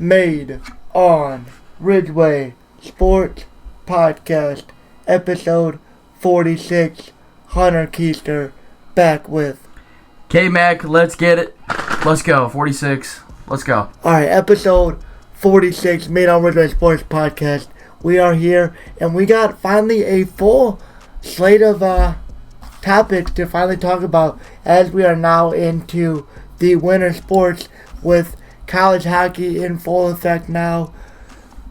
made on Ridgeway Sports Podcast, episode 46. Hunter Keister back with K-Mac. Let's get it. Let's go. 46. Let's go. Alright, episode 46, made on Ridgeway Sports Podcast. We are here, and we got finally a full slate of topics to finally talk about as we are now into the winter sports with college hockey in full effect now.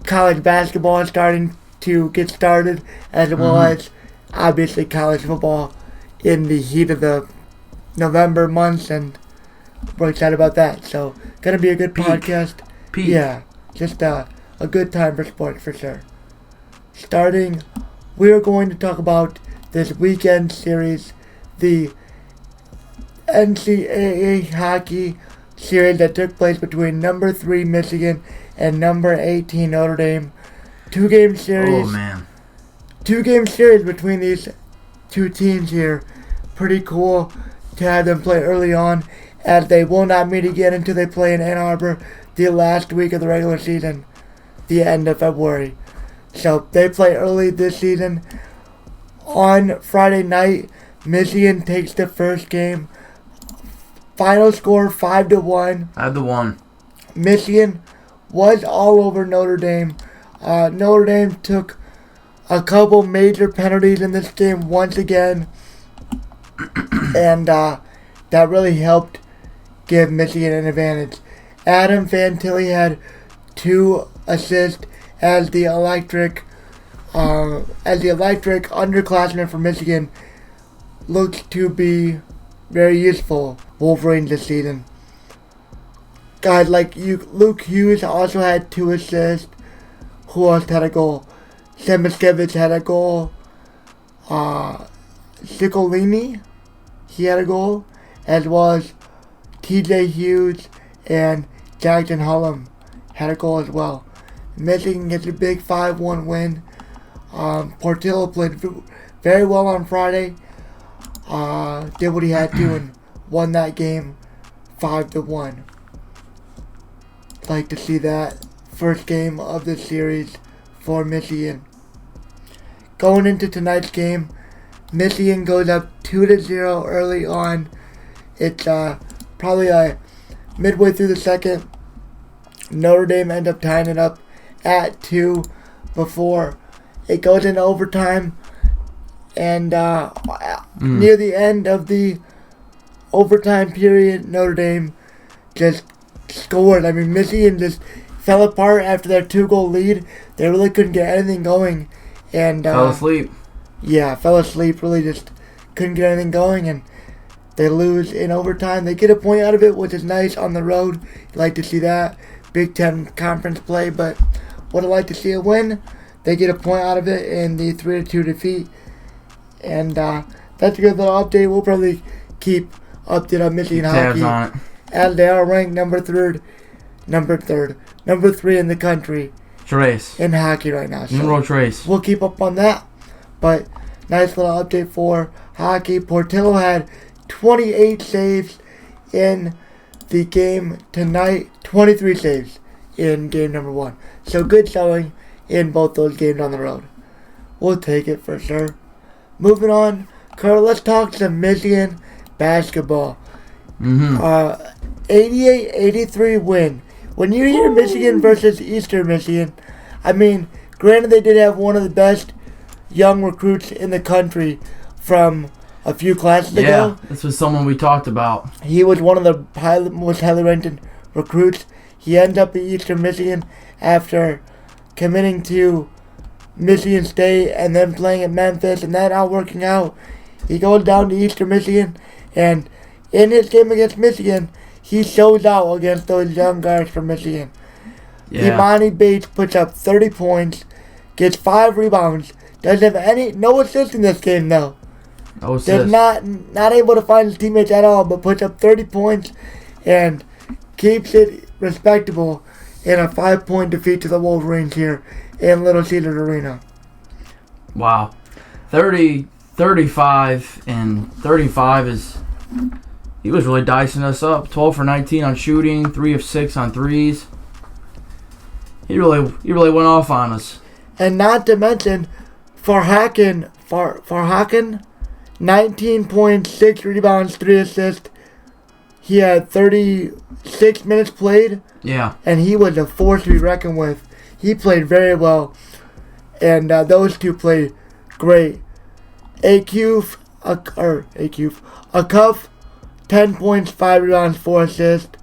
College basketball is starting to get started, as well as obviously college football in the heat of the November months, and we're excited about that. So, gonna be a good podcast. Yeah, just a good time for sports for sure. Starting, we are going to talk about this weekend series, the NCAA hockey series that took place between number 3 Michigan and number 18 Notre Dame. Two-game series. Oh, man. Two-game series between these two teams here. Pretty cool to have them play early on, as they will not meet again until they play in Ann Arbor the last week of the regular season, the end of February. So they play early this season. On Friday night, Michigan takes the first game. Final score 5-1. 5-1. Michigan was all over Notre Dame. Notre Dame took a couple major penalties in this game once again, and that really helped give Michigan an advantage. Adam Fantilli had 2 assists as the electric underclassmen for Michigan. Looks to be very useful Wolverines this season. Guys like Luke Hughes also had 2 assists. Who else had a goal? Semiskevich had a goal. Ciccolini, he had a goal, as well as TJ Hughes and Jackson Hullum had a goal as well. Michigan gets a big 5-1 win. Portillo played very well on Friday. Did what he had to and won that game 5-1. Like to see that first game of the series for Michigan. Going into tonight's game, Michigan goes up 2-0 early on. It's probably midway through the second. Notre Dame ends up tying it up at 2 before it goes into overtime. And near the end of the overtime period, Notre Dame just scored. I mean, Michigan just fell apart after their 2-goal lead. They really couldn't get anything going. And fell asleep. Yeah, fell asleep. Really just couldn't get anything going. And they lose in overtime. They get a point out of it, which is nice on the road. You like to see that. Big Ten conference play. But would have liked to see a win. They get a point out of it in the 3-2 defeat. And that's a good little update. We'll probably keep updated on Michigan hockey, on it, as they are ranked number 3 in the country in hockey right now. So Trace. We'll keep up on that. But nice little update for hockey. Portillo had 28 saves in the game tonight. 23 saves in game number 1. So good showing in both those games on the road. We'll take it for sure. Moving on, Carl, let's talk some Michigan basketball. 88-83 win. When you hear Michigan versus Eastern Michigan, I mean, granted they did have one of the best young recruits in the country from a few classes ago. Yeah, this was someone we talked about. He was one of the most highly ranked recruits. He ended up at Eastern Michigan after committing to Michigan State and then playing at Memphis, and that not working out. He goes down to Eastern Michigan, and in his game against Michigan, he shows out against those young guys from Michigan. Yeah. Imani Bates puts up 30 points, gets 5 rebounds, doesn't have no assists in this game though. No assists. Does not able to find his teammates at all, but puts up 30 points and keeps it respectable in a 5-point defeat to the Wolverines here in Little Caesars Arena. Wow. 30, 35, and 35 is... He was really dicing us up. 12 for 19 on shooting, 3 of 6 on threes. He really went off on us. And not to mention, Farhaken, 19.6 rebounds, 3 assists. He had 36 minutes played. Yeah. And he was a force to be reckoned with. He played very well. And those two played great. Akuf, 10 points, 5 rebounds, 4 assists.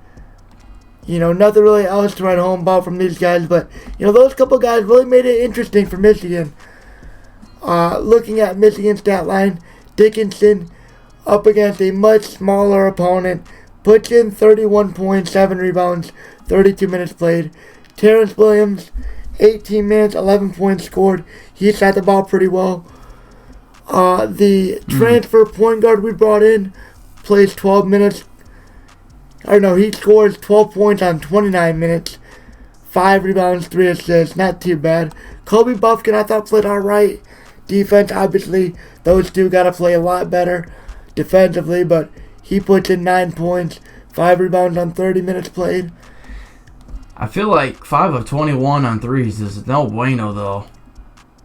Nothing really else to write home about from these guys, but, those couple guys really made it interesting for Michigan. Looking at Michigan's stat line, Dickinson, up against a much smaller opponent, puts in 31 points, 7 rebounds, 32 minutes played. Terrence Williams, 18 minutes, 11 points scored. He shot the ball pretty well. The transfer point guard we brought in plays 12 minutes. He scores 12 points on 29 minutes. 5 rebounds, 3 assists. Not too bad. Kobe Buffkin, I thought, played alright. Defense, obviously, those two got to play a lot better defensively, but he puts in 9 points, 5 rebounds on 30 minutes played. I feel like 5 of 21 on threes is no bueno, though.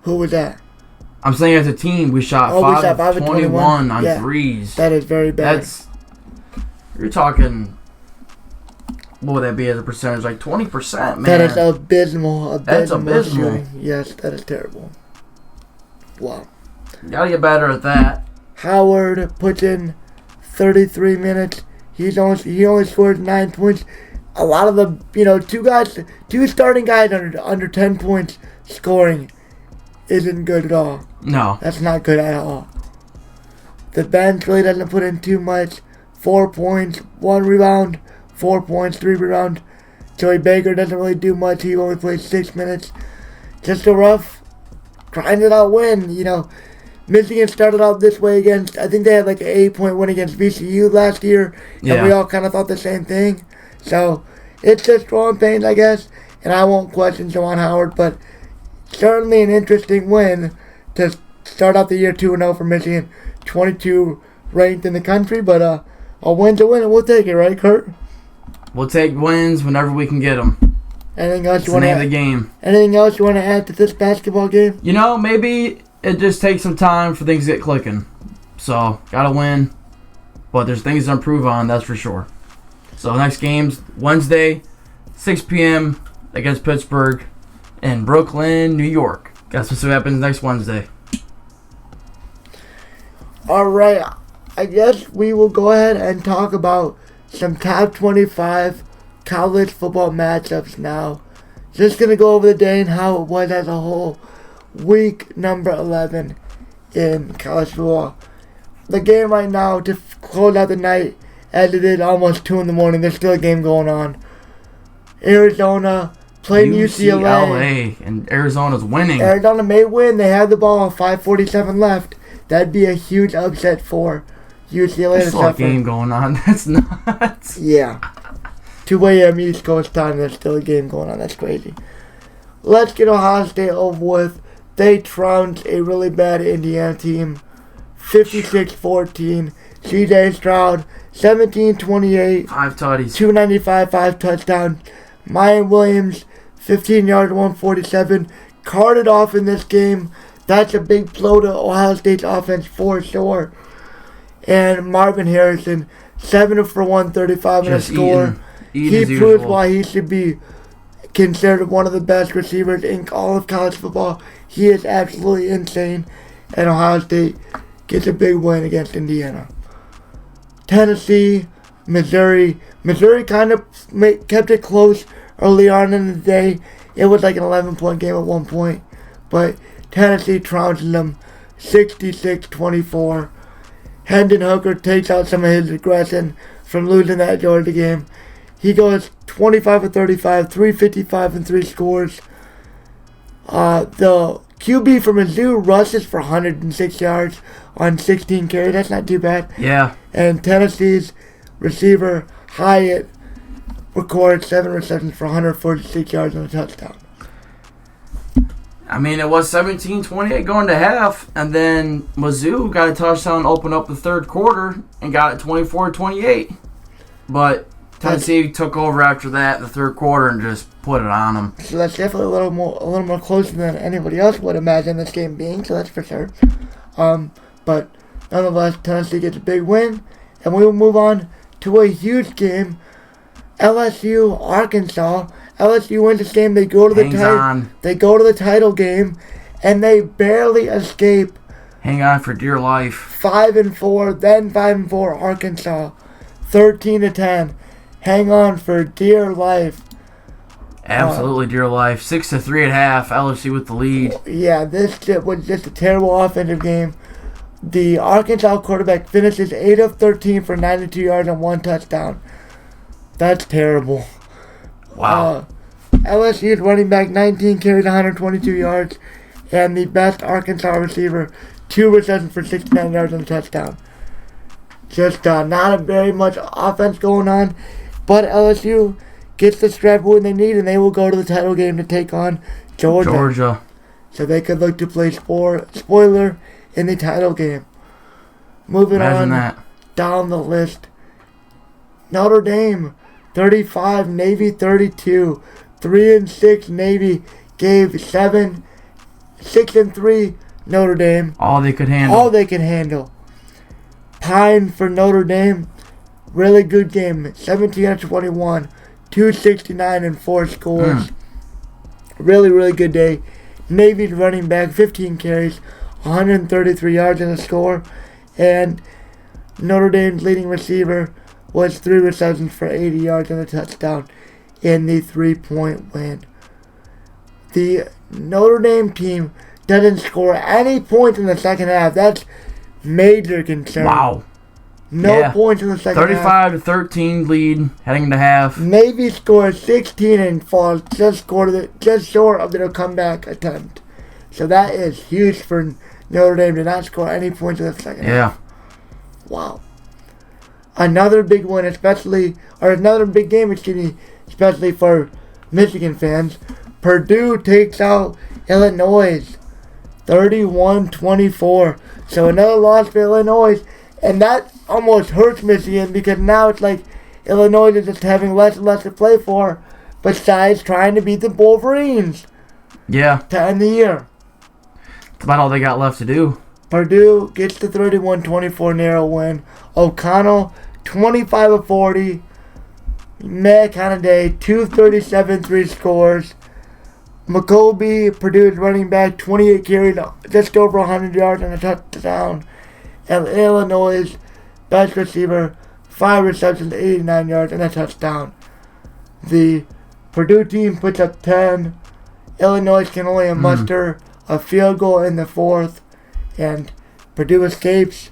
Who was that? I'm saying as a team, we shot 5 of 21 on threes. That is very bad. You're talking, what would that be as a percentage? Like 20%, man. That is abysmal. That's abysmal. Shooting. Yes, that is terrible. Wow. Gotta get better at that. Howard puts in 33 minutes. He only scored 9 points. A lot of the, two starting guys under 10 points scoring isn't good at all. No. That's not good at all. The bench really doesn't put in too much. 4 points, 1 rebound, 4 points, 3 rebounds. Joey Baker doesn't really do much. He only plays 6 minutes. Just a rough, grinded out win. Michigan started out this way against, I think they had like an 8-point win against VCU last year. And we all kind of thought the same thing. So, it's just growing pains, I guess. And I won't question Juwan Howard, but certainly an interesting win to start out the year 2-0 for Michigan. 22 ranked in the country, but a win's a win, and we'll take it, right, Kurt? We'll take wins whenever we can get them. Anything else you want to add? It's the name of the game. Anything else you want to add to this basketball game? Maybe it just takes some time for things to get clicking. So, gotta win. But there's things to improve on, that's for sure. So, next game's Wednesday, 6 p.m. against Pittsburgh in Brooklyn, New York. Guess what happens next Wednesday. All right. I guess we will go ahead and talk about some top 25 college football matchups now. Just going to go over the day and how it was as a whole. Week number 11 in college football. The game right now, to close out the night, as it is almost 2 in the morning, there's still a game going on. Arizona playing UCLA. And Arizona's winning. Arizona may win. They have the ball, 5:47 left. That'd be a huge upset for UCLA. There's still a game going on. That's nuts. Yeah. 2 a.m. East Coast time, there's still a game going on. That's crazy. Let's get Ohio State over with. They trounced a really bad Indiana team, 56-14. C.J. Stroud, 17-28. 5 tutties. 295, 5 touchdowns. Mayan Williams, 15 yards, 147. Carted off in this game. That's a big blow to Ohio State's offense for sure. And Marvin Harrison, 7 for 135 in a score. He proves why he should be considered one of the best receivers in all of college football. He is absolutely insane. And Ohio State gets a big win against Indiana. Tennessee, Missouri. Missouri kind of kept it close early on in the day. It was like an 11-point game at one point. But Tennessee trouncing them 66-24. Hendon Hooker takes out some of his aggression from losing that Georgia game. He goes 25 for 35, 355 and 3 scores. The QB from Mizzou rushes for 106 yards on 16 carries. That's not too bad. Yeah. And Tennessee's receiver Hyatt records 7 receptions for 146 yards and a touchdown. I mean, it was 17-28 going to half, and then Mizzou got a touchdown to open up the third quarter and got it 24-28. But Tennessee took over after that in the third quarter and just put it on them. So that's definitely a little more closer than anybody else would imagine this game being. So that's for sure. But nonetheless, Tennessee gets a big win, and we will move on to a huge game. LSU, Arkansas. LSU wins this game. They go to the title. They go to the title game, and they barely escape. Hang on for dear life. 5-4, then 5-4. Arkansas, 13-10. Hang on for dear life. Absolutely dear life. 6-3 at half. LSU with the lead. Yeah, this was just a terrible offensive game. The Arkansas quarterback finishes 8 of 13 for 92 yards and 1 touchdown. That's terrible. Wow. LSU's running back 19 carries 122 yards, and the best Arkansas receiver 2 receptions for 69 yards and a touchdown. Just not a very much offense going on, but LSU gets the strap win they need, and they will go to the title game to take on Georgia. So they could look to play spoiler in the title game. Moving on down the list. Notre Dame 35, Navy 32. 3-6 Navy gave 6-3 Notre Dame. All they could handle. Pine for Notre Dame. Really good game. 17-21. 269 and 4 scores. Really, really good day. Navy's running back 15 carries, 133 yards and a score. And Notre Dame's leading receiver was 3 receptions for 80 yards and a touchdown in the 3-point win. The Notre Dame team doesn't score any points in the second half. That's major concern. Wow. No points in the second half. 35-13 lead heading to half. Navy scores 16 and falls just short of their comeback attempt. So that is huge for Notre Dame to not score any points in the second half. Wow. Another big win, another big game, especially for Michigan fans. Purdue takes out Illinois 31-24. So another loss for Illinois. And that almost hurts Michigan because now it's like Illinois is just having less and less to play for besides trying to beat the Wolverines. Yeah. To end the year. That's about all they got left to do. Purdue gets the 31-24 narrow win. O'Connell, 25 of 40. Meh kind of day. 237, 3 scores. McCoby, Purdue's running back, 28 carries, just over 100 yards and a touchdown. And Illinois' best receiver, 5 receptions, 89 yards, and a touchdown. The Purdue team puts up 10. Illinois can only muster a field goal in the 4th, and Purdue escapes.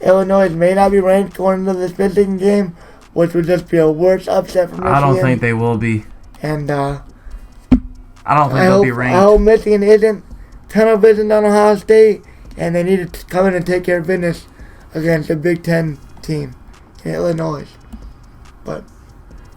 Illinois may not be ranked going into this Michigan game, which would just be a worse upset for Michigan. I don't think they will be. And I don't think they'll be ranked. I hope Michigan isn't tunnel vision on Ohio State, and they need to come in and take care of business against a Big Ten team in Illinois. But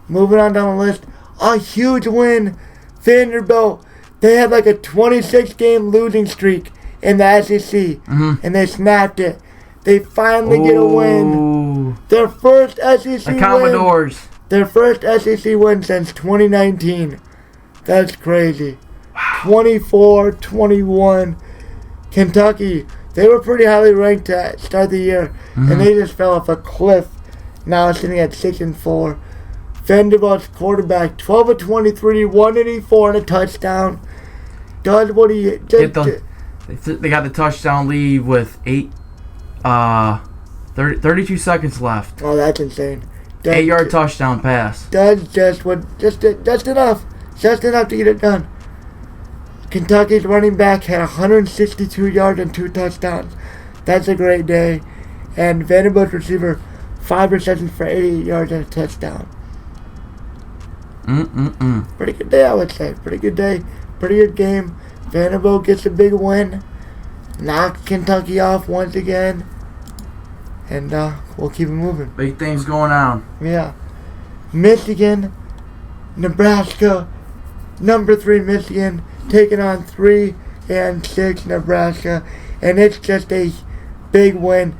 moving on down the list, a huge win. Vanderbilt, they had like a 26-game losing streak in the SEC, and they snapped it. They finally get a win. Their first SEC the Commodores. win. Their first SEC win since 2019. That's crazy. Wow. 24-21. Kentucky, they were pretty highly ranked to start the year, and they just fell off a cliff. Now sitting at 6-4. Vanderbilt's quarterback, 12 of 23, 184 and a touchdown. Does what he they got the touchdown lead with 32 seconds left. Oh, that's insane. 8-yard touchdown pass. Does just enough. Just enough to get it done. Kentucky's running back had 162 yards and 2 touchdowns. That's a great day. And Vanderbilt's receiver, 5 receptions for 88 yards and a touchdown. Pretty good day, I would say. Pretty good day. Pretty good game. Vanderbilt gets a big win. Knocks Kentucky off once again. And we'll keep it moving. Big things going on. Yeah. Michigan, Nebraska, number 3 Michigan, taking on 3-6 Nebraska. And it's just a big win.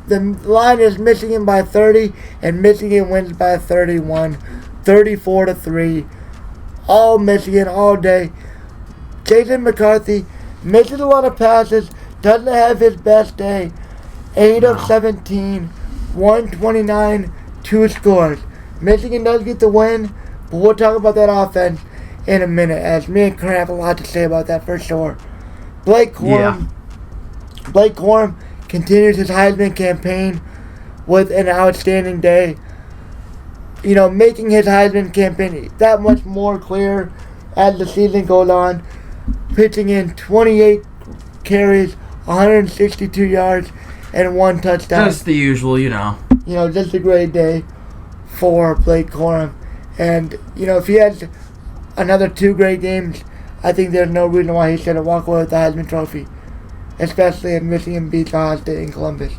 The line is Michigan by 30, and Michigan wins by 31, 34-3. All Michigan, all day. Jason McCarthy misses a lot of passes, doesn't have his best day. 8 of 17, 129, 2 scores. Michigan does get the win, but we'll talk about that offense in a minute, as me and Kern have a lot to say about that for sure. Blake Corum continues his Heisman campaign with an outstanding day. Making his Heisman campaign that much more clear as the season goes on. Pitching in 28 carries, 162 yards, and 1 touchdown. Just the usual, Just a great day for Blake Corum. And, if he has another 2 great games, I think there's no reason why he shouldn't walk away with the Heisman Trophy, especially if Michigan beats Ohio State in Columbus.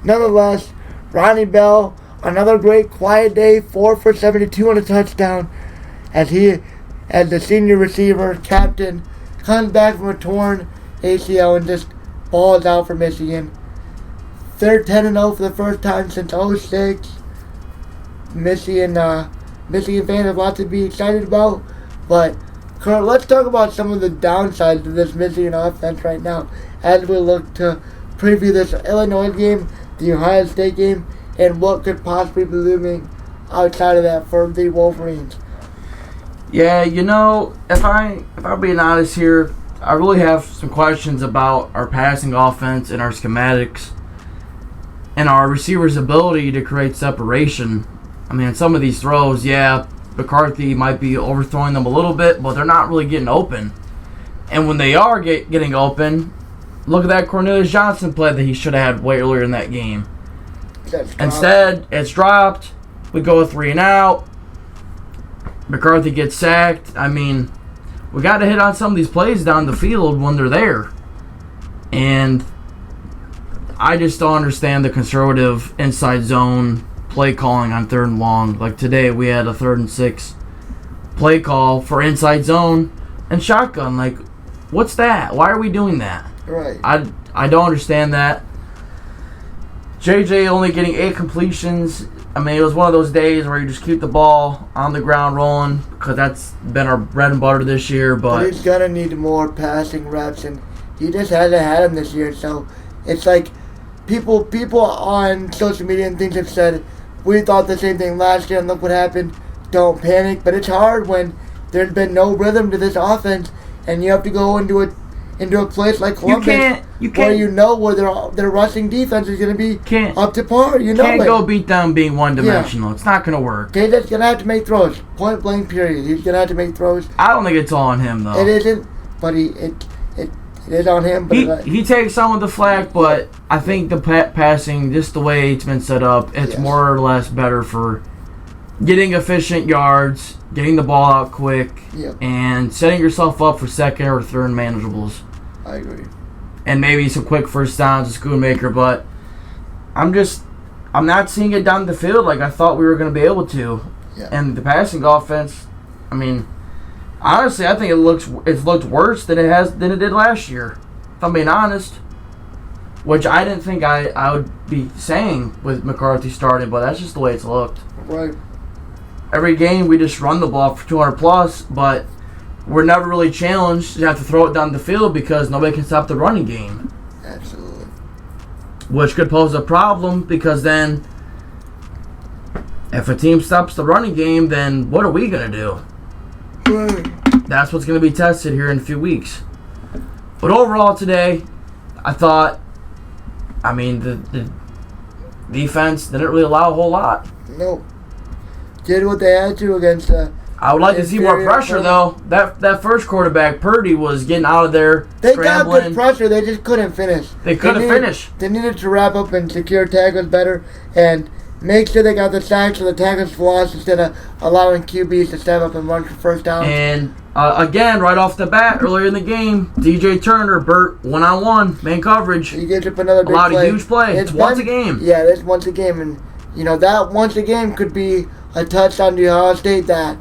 Nonetheless, Ronnie Bell, another great quiet day, 4 for 72 on a touchdown, as the senior receiver, captain, comes back from a torn ACL and just balls out for Michigan. They're 10-0 for the first time since 2006. Michigan fans have a lot to be excited about, but Kurt, let's talk about some of the downsides of this Michigan offense right now as we look to preview this Illinois game, the Ohio State game, and what could possibly be looming outside of that for the Wolverines. Yeah, if I'm being honest here, I really have some questions about our passing offense and our schematics and our receivers' ability to create separation. I mean, some of these throws, McCarthy might be overthrowing them a little bit, but they're not really getting open. And when they are getting open, look at that Cornelius Johnson play that he should have had way earlier in that game. Instead, it's dropped. We go 3 and out. McCarthy gets sacked. I mean, we got to hit on some of these plays down the field when they're there. And I just don't understand the conservative inside zone play calling on 3rd and long. Like today, we had a 3rd and 6 play call for inside zone and shotgun. Like, what's that? Why are we doing that? Right. I don't understand that. JJ only getting 8 completions. I mean, it was one of those days where you just keep the ball on the ground rolling because that's been our bread and butter this year. But he's going to need more passing reps, and he just hasn't had them this year. So it's like people on social media and things have said, we thought the same thing last year and look what happened. Don't panic. But it's hard when there's been no rhythm to this offense and you have to go into a place like Columbus where their rushing defense is going to be up to par. Can't go beat them being one-dimensional. Yeah. It's not going to work. JJ's going to have to make throws. Point blank period. He's going to have to make throws. I don't think it's all on him, though. It isn't, but it is on him. But he takes some of the flack, but I think the passing, just the way it's been set up, it's more or less better for getting efficient yards, getting the ball out quick, and setting yourself up for 2nd or 3rd manageables. I agree. And maybe some quick first downs to Schoonmaker, but I'm not seeing it down the field like I thought we were going to be able to. Yeah. And the passing offense, I mean, honestly, I think it's looked worse than it did last year, if I'm being honest. Which I didn't think I would be saying with McCarthy starting, but that's just the way it's looked. Right. Every game we just run the ball for 200 plus, but we're never really challenged to have to throw it down the field because nobody can stop the running game. Absolutely. Which could pose a problem because then if a team stops the running game, then what are we going to do? Right. That's what's going to be tested here in a few weeks. But overall today, I thought, the defense didn't really allow a whole lot. Nope. Did what they had to against I would like to see more pressure, though. That first quarterback, Purdy, was getting out of there, They scrambling. got good pressure. They just couldn't finish. They couldn't finish. They needed to wrap up and secure tackles better and make sure they got the sacks so the tackles lost instead of allowing QBs to step up and run for first down. And, again, right off the bat, earlier in the game, DJ Turner, Burt, one-on-one, man coverage. He gets up another big allowed play. A huge play. It's once a game. Yeah, it's once a game. And, that once a game could be a touchdown to Ohio State that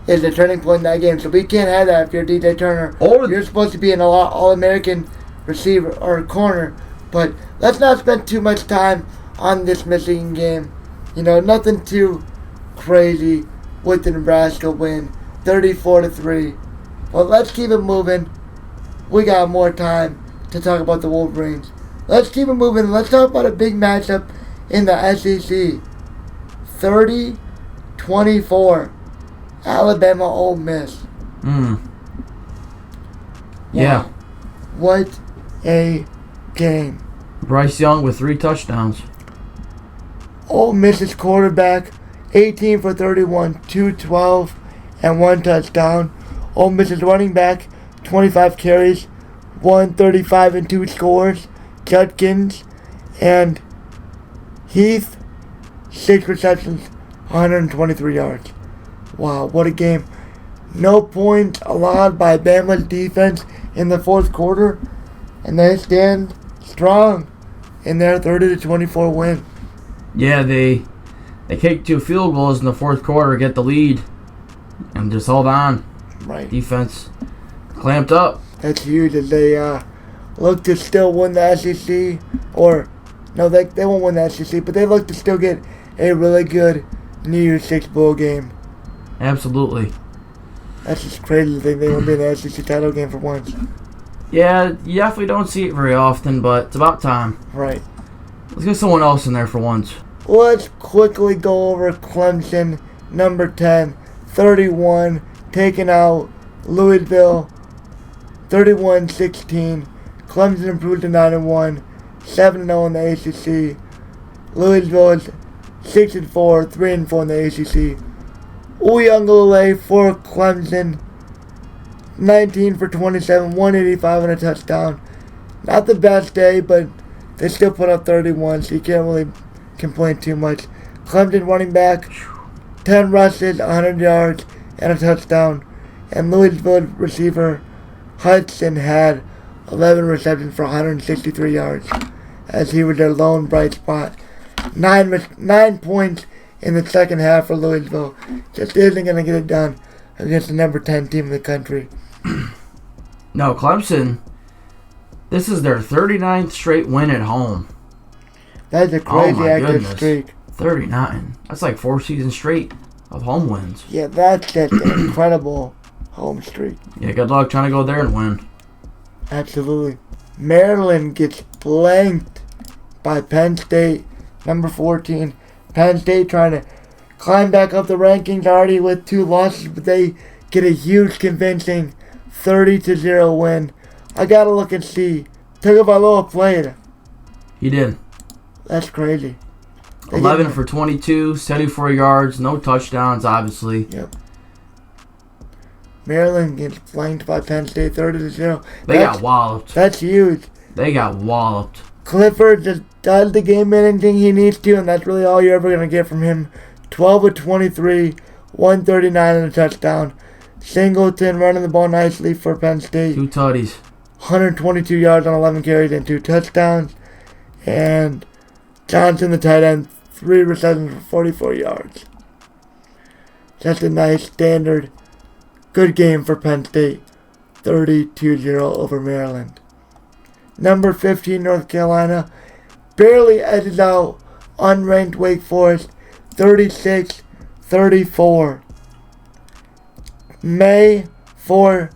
is the turning point in that game. So we can't have that if you're DJ Turner. You're supposed to be an All-American receiver or corner. But let's not spend too much time on this Michigan game. Nothing too crazy with the Nebraska win, 34-3. Well, let's keep it moving. We got more time to talk about the Wolverines. Let's keep it moving. Let's talk about a big matchup in the SEC. 30-24. Alabama Ole Miss. Yeah. Wow. What a game. Bryce Young with 3 touchdowns. Ole Miss's quarterback, 18 for 31, 212, and 1 touchdown. Ole Miss's running back, 25 carries, 135 and 2 scores. Judkins and Heath, 6 receptions, 123 yards. Wow, what a game. No points allowed by Bama's defense in the fourth quarter, and they stand strong in their 30-24 win. Yeah, they kicked 2 field goals in the fourth quarter, get the lead, and just hold on. Right. Defense clamped up. That's huge as they look to still win the SEC. Or, no, they won't win the SEC, but they look to still get a really good New Year's Six bowl game. Absolutely. That's just crazy to think they won't be in the SEC title game for once. Yeah, you definitely don't see it very often, but it's about time. Right. Let's get someone else in there for once. Let's quickly go over Clemson, number 10, 31, taking out Louisville, 31-16. Clemson improved to 9-1, 7-0 in the ACC. Louisville is 6-4, 3-4 in the ACC. Uyunglele for Clemson, 19 for 27, 185 and a touchdown. Not the best day, but they still put up 31, so you can't really complain too much. Clemson running back, 10 rushes, 100 yards, and a touchdown. And Louisville receiver Hudson had 11 receptions for 163 yards, as he was their lone bright spot. 9 points in the second half for Louisville. Just isn't going to get it done against the number 10 team in the country. No, Clemson, this is their 39th straight win at home. That's a crazy active goodness. streak. 39. That's like 4 seasons straight of home wins. Yeah, that's just an incredible home streak. Yeah, good luck trying to go there and win. Absolutely. Maryland gets blanked by Penn State, number 14. Penn State trying to climb back up the rankings already with 2 losses, but they get a huge convincing 30-0 win. I gotta look and see. Tagovailoa played. He did. That's crazy. 11 for 22, 74 yards, no touchdowns, obviously. Yep. Maryland gets flanked by Penn State 30-0. They got walloped. That's huge. They got walloped. Clifford just does the game-winning thing he needs to, and that's really all you're ever going to get from him. 12 of 23, 139 and a touchdown. Singleton running the ball nicely for Penn State. 2 tutties. 122 yards on 11 carries and 2 touchdowns. And Johnson, the tight end, 3 receptions for 44 yards. Just a nice standard good game for Penn State. 32-0 over Maryland. Number 15, North Carolina, barely edges out unranked Wake Forest, 36-34. May for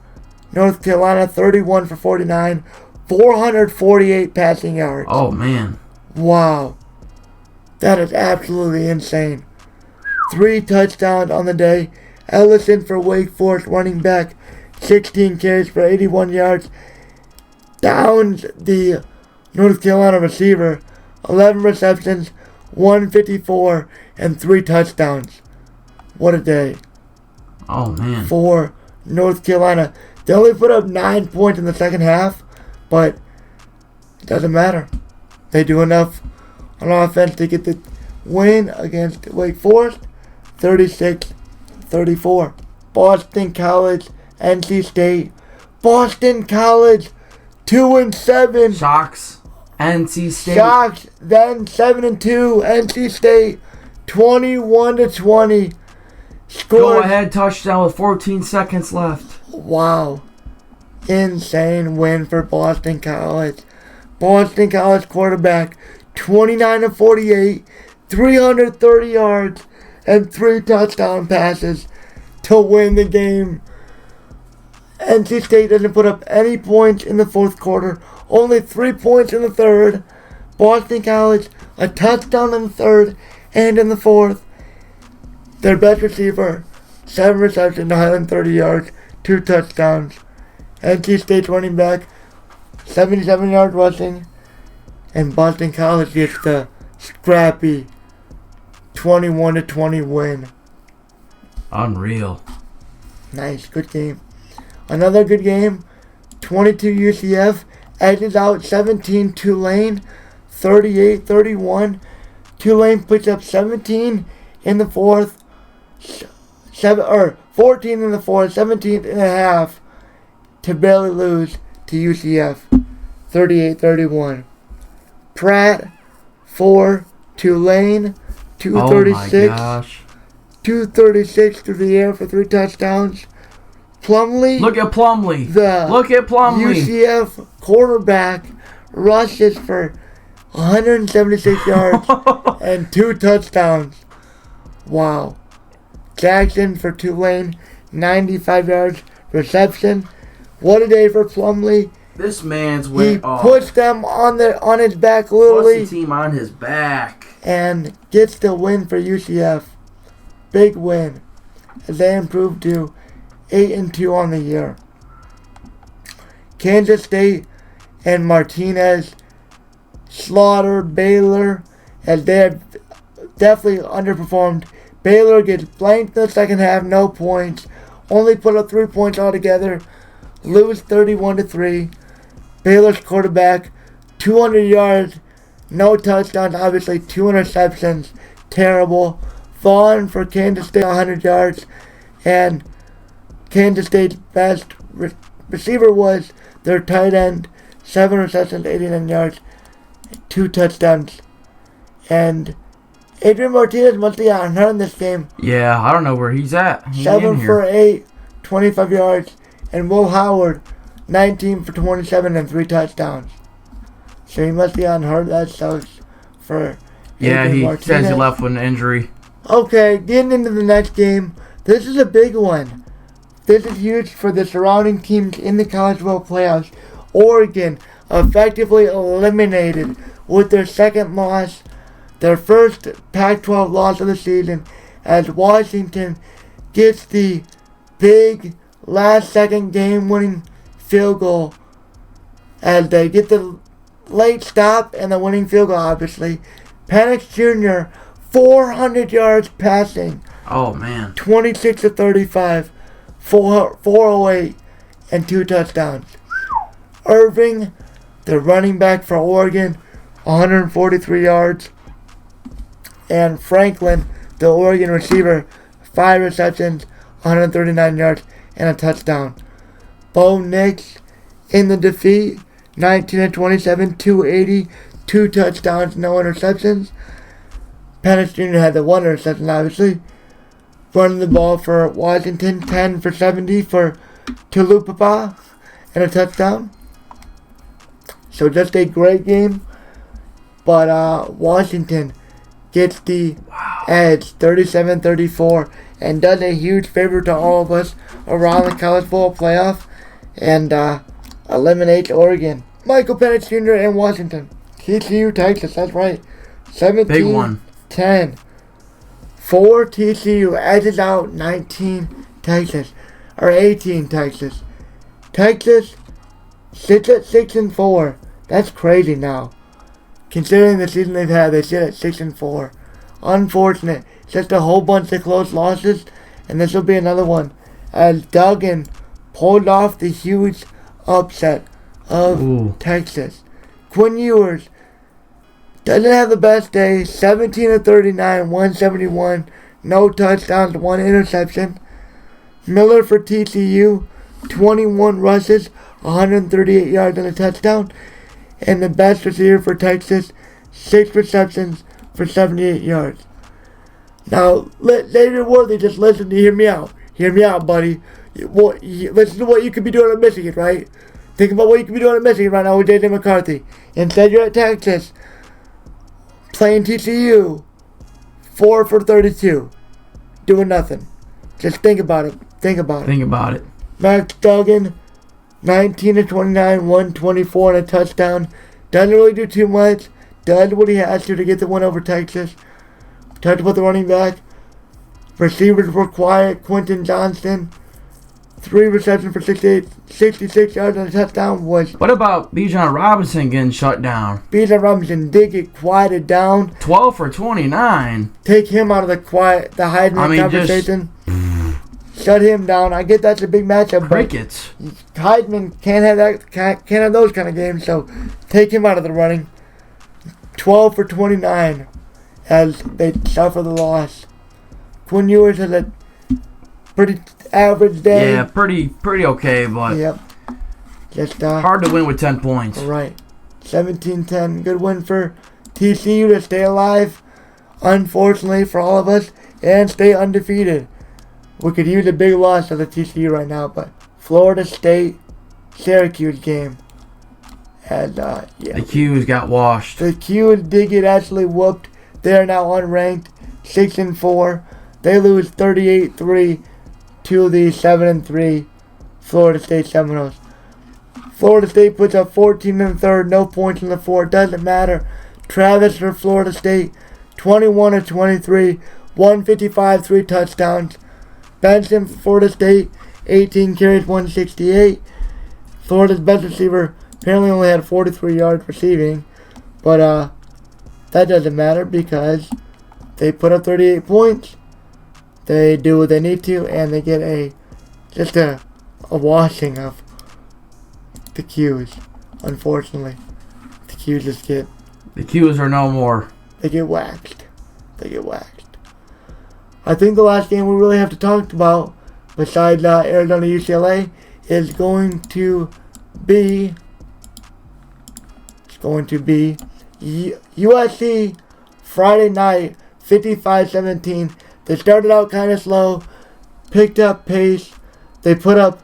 North Carolina, 31 for 49, 448 passing yards. Oh, man. Wow. That is absolutely insane. 3 touchdowns on the day. Ellison for Wake Forest, running back, 16 carries for 81 yards. Downs the North Carolina receiver, 11 receptions, 154, and 3 touchdowns. What a day. Oh, man. For North Carolina. They only put up 9 points in the second half, but it doesn't matter. They do enough on offense to get the win against Wake Forest, 36-34. Boston College, NC State. Boston College, 2-7. Shocks. NC State. Shocks. Then 7-2. NC State, 21-20. Go ahead touchdown with 14 seconds left. Wow. Insane win for Boston College. Boston College quarterback, 29 of 48, 330 yards, and 3 touchdown passes to win the game. NC State doesn't put up any points in the fourth quarter, only 3 points in the third. Boston College, a touchdown in the third and in the fourth. Their best receiver, 7 receptions, 130 yards, 2 touchdowns. NC State's running back, 77 yards rushing. And Boston College gets the scrappy 21-20 win. Unreal. Nice, good game. Another good game, 22 UCF edges out 17 Tulane, 38-31. Tulane puts up 17 in the fourth, 14 in the fourth, 17 and a half to barely lose to UCF, 38-31. Pratt, 4, Tulane, 236. Oh my gosh. 236 through the air for 3 touchdowns. Plumlee. Look at Plumlee. Look at Plumlee. UCF quarterback rushes for 176 yards and 2 touchdowns. Wow. Jackson for Tulane, 95 yards reception. What a day for Plumlee. This man's went off. He puts them on his back literally. Puts the team on his back. And gets the win for UCF. Big win. As they improve to 8-2 on the year. Kansas State and Martinez slaughter Baylor as they have definitely underperformed. Baylor gets blanked in the second half, no points. Only put up 3 points altogether. Lose 31-3. Baylor's quarterback, 200 yards, no touchdowns, obviously 2 interceptions. Terrible. Vaughn for Kansas State, 100 yards. And Kansas State's best receiver was their tight end, 7 receptions, 89 yards, 2 touchdowns. And Adrian Martinez must be on her in this game. Yeah, I don't know where he's at. 7 for 8, 25 yards. And Will Howard, 19 for 27 and 3 touchdowns. So he must be on her. That sucks for Adrian Martinez. Says he left with an injury. Okay, getting into the next game. This is a big one. This is huge for the surrounding teams in the college football playoffs. Oregon effectively eliminated with their second loss, their first Pac-12 loss of the season, as Washington gets the big last-second game-winning field goal as they get the late stop and the winning field goal, obviously. Penix Jr., 400 yards passing. Oh, man. 26 of 35, 408, and 2 touchdowns. Irving, the running back for Oregon, 143 yards. And Franklin, the Oregon receiver, 5 receptions, 139 yards, and a touchdown. Bo Nix in the defeat, 19 of 27, 280, 2 touchdowns, no interceptions. Penix Jr. had the 1 interception, obviously. Running the ball for Washington, 10 for 70 for Tulupapa, and a touchdown. So just a great game. But Washington gets the edge, 37-34, and does a huge favor to all of us around the college football playoff, and eliminates Oregon. Michael Penix Jr. and Washington. TCU, Texas, that's right. 17-10. 4 TCU edges out 19 Texas, or 18 Texas. Texas sits at 6-4. That's crazy now. Considering the season they've had, they sit at 6-4. Unfortunate. Just a whole bunch of close losses, and this will be another one. As Duggan pulled off the huge upset of Texas. Quinn Ewers doesn't have the best day. 17 of 39, 171, no touchdowns, 1 interception. Miller for TCU, 21 rushes, 138 yards and a touchdown. And the best receiver for Texas, 6 receptions for 78 yards. Now, David Worthy, just listen to hear me out. Hear me out, buddy. Listen to what you could be doing at Michigan, right? Think about what you could be doing at Michigan right now with J.J. McCarthy. Instead, you're at Texas. playing TCU, 4 for 32, doing nothing. Just think about it. Think about it. Max Duggan, 19 of 29, 124 and a touchdown. Doesn't really do too much. Does what he has to get the win over Texas. Touch with the running back. Receivers were quiet. Quentin Johnston, 3 receptions for 66 yards and a touchdown. What about Bijan Robinson getting shut down? Bijan Robinson did get quieted down. 12 for 29. Take him out of the Heidman conversation. Shut him down. I get that's a big matchup. Crickets. But Heidman can't have those kind of games. So take him out of the running. 12 for 29 as they suffer the loss. Quinn Ewers has a pretty average day. Yeah, pretty okay, but yep. Just hard to win with 10 points. Right. 17-10. Good win for TCU to stay alive, unfortunately for all of us, and stay undefeated. We could use a big loss of the TCU right now, but Florida State Syracuse game. And yeah. The Qs got washed. The Qs did get actually whooped. They are now unranked, 6-4. They lose 38-3 to the 7-3 Florida State Seminoles. Florida State puts up 14 in the third, no points in the fourth. Doesn't matter. Travis for Florida State, 21 of 23, 155, 3 touchdowns. Benson for Florida State, 18 carries, 168. Florida's best receiver apparently only had 43 yards receiving, but that doesn't matter because they put up 38 points. They do what they need to, and they get a washing of the Qs. Unfortunately, the Qs just get. The Qs are no more. They get waxed. I think the last game we really have to talk about, besides Arizona UCLA, is going to be. It's going to be USC Friday night, 55-17. They started out kind of slow, picked up pace. They put up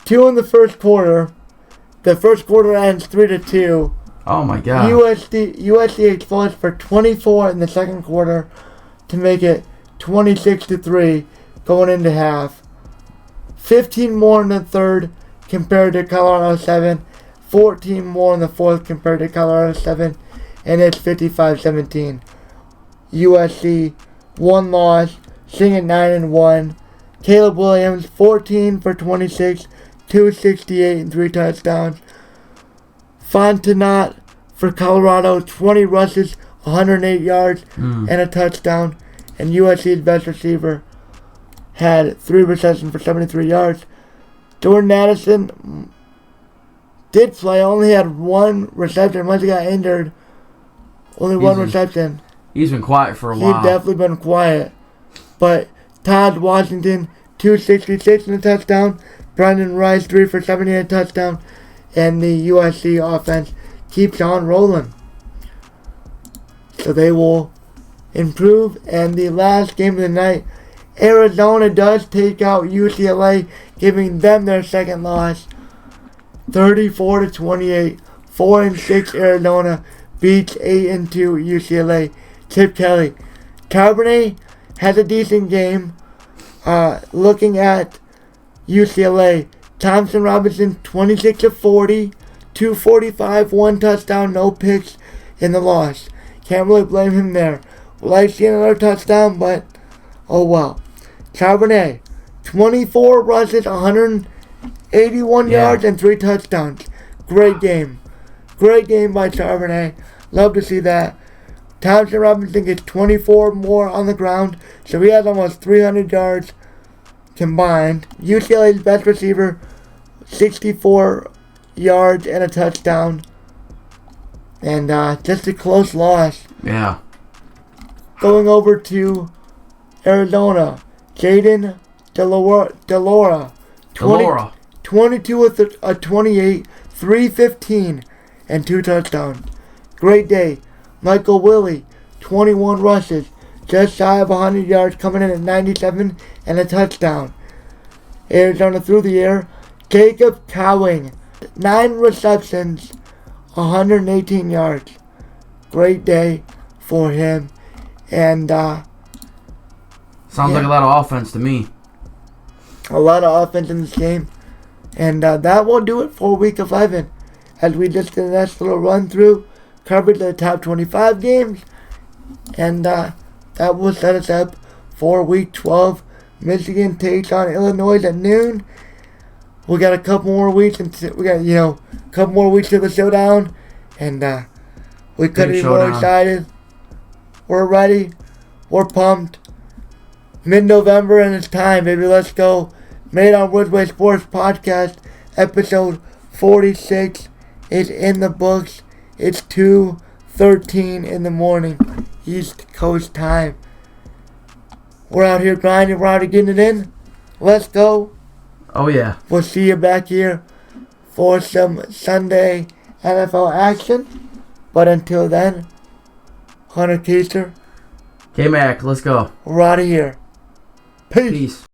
2 in the first quarter. The first quarter ends 3-2. Oh my God. USC exposed for 24 in the second quarter to make it 26-3 going into half. 15 more in the third compared to Colorado 7. 14 more in the fourth compared to Colorado 7. And it's 55-17. USC, 1 loss, sitting at 9-1. Caleb Williams, 14 for 26, 268 and 3 touchdowns. Fontenot for Colorado, 20 rushes, 108 yards and a touchdown. And USC's best receiver had 3 receptions for 73 yards. Jordan Addison did play, only had 1 reception once he got injured. Only 1 reception. He's been quiet for a while. He's definitely been quiet. But Todd Washington, 266 and a touchdown. Brandon Rice, 3 for 70 and a touchdown. And the USC offense keeps on rolling. So they will improve. And the last game of the night, Arizona does take out UCLA, giving them their second loss. 34-28. 4-6 Arizona beats 8-2 UCLA. Chip Kelly. Cabernet has a decent game. Looking at UCLA, Thompson Robinson, 26-40, 245, 1 touchdown, no picks in the loss. Can't really blame him there. Like seeing another touchdown, but oh well. Cabernet, 24 rushes, 181 yards, and 3 touchdowns. Great game. Great game by Charbonnet. Love to see that. Thompson Robinson gets 24 more on the ground, so he has almost 300 yards combined. UCLA's best receiver, 64 yards and a touchdown. And just a close loss. Yeah. Going over to Arizona, Jaden Delora. 22 of 28, 315, and 2 touchdowns. Great day. Michael Willie, 21 rushes, just shy of 100 yards, coming in at 97 and a touchdown. Arizona through the air. Jacob Cowing, 9 receptions, 118 yards. Great day for him. And sounds like a lot of offense to me. A lot of offense in this game. And that will do it for Week 11. As we just did a nice little run through, covered the top 25 games. And that will set us up for Week 12. Michigan takes on Illinois at noon. We got a couple more weeks, and we got a couple more weeks to the showdown, and we couldn't be more excited. We're ready. We're pumped. Mid-November, and it's time, baby. Let's go. Made on Ridgeway Sports Podcast, episode 46 is in the books. It's 2:13 in the morning, East Coast time. We're out here grinding. We're out here getting it in. Let's go. Oh, yeah. We'll see you back here for some Sunday NFL action. But until then, Hunter Keister. K-Mac, let's go. We're out of here. Peace. Peace.